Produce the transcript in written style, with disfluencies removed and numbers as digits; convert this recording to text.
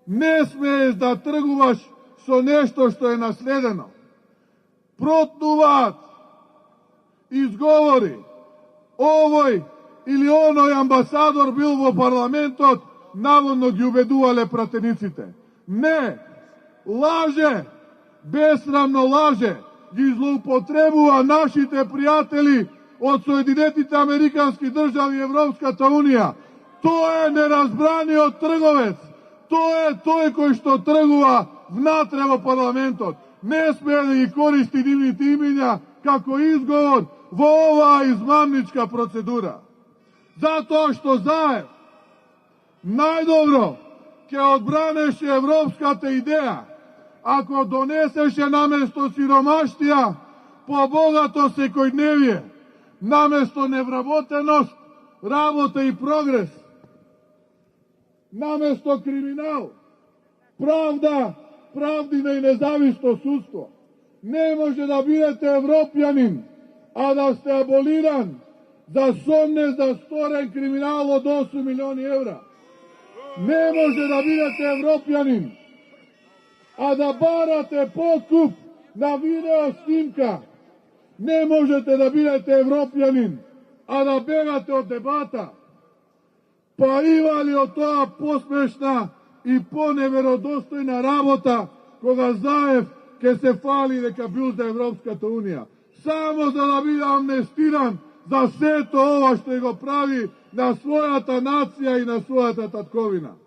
Не смееш да тргуваш со нешто што е наследено. Протнуваат изговори. Овој или оној амбасадор бил во парламентот, наводно ги убедувале пратениците. Не, лаже, бесрамно лаже, ги злоупотребува нашите пријатели од Соединетите Американски држави и Европската Унија. Тој е неразбраниот трговец. Тој е тој кој што тргува внатре во парламентот. Не смее да ги користи нивните имиња како изговор во оваа измамничка процедура. Затоа што Заев најдобро ќе одбранеше европската идеја ако донесеше наместо сиромаштија побогато секојдневие, наместо невработеност, работа и прогрес, наместо криминал, правда, правдина и независно судство. Не може да бидете европјанин, а да сте аболиран за сомнеш за сторен криминал од 8 милиони евра. Не може да бидете европјанин, а да барате подкуп на видео снимка. Не можете да бидете европјанин, а да бегате од дебата. Па има ли од тоа посмешна и поневеродостојна работа кога Заев ќе се фали дека бил за Европската Унија? Само за да биде амнестиран за сето ова што го прави на својата нација и на својата татковина.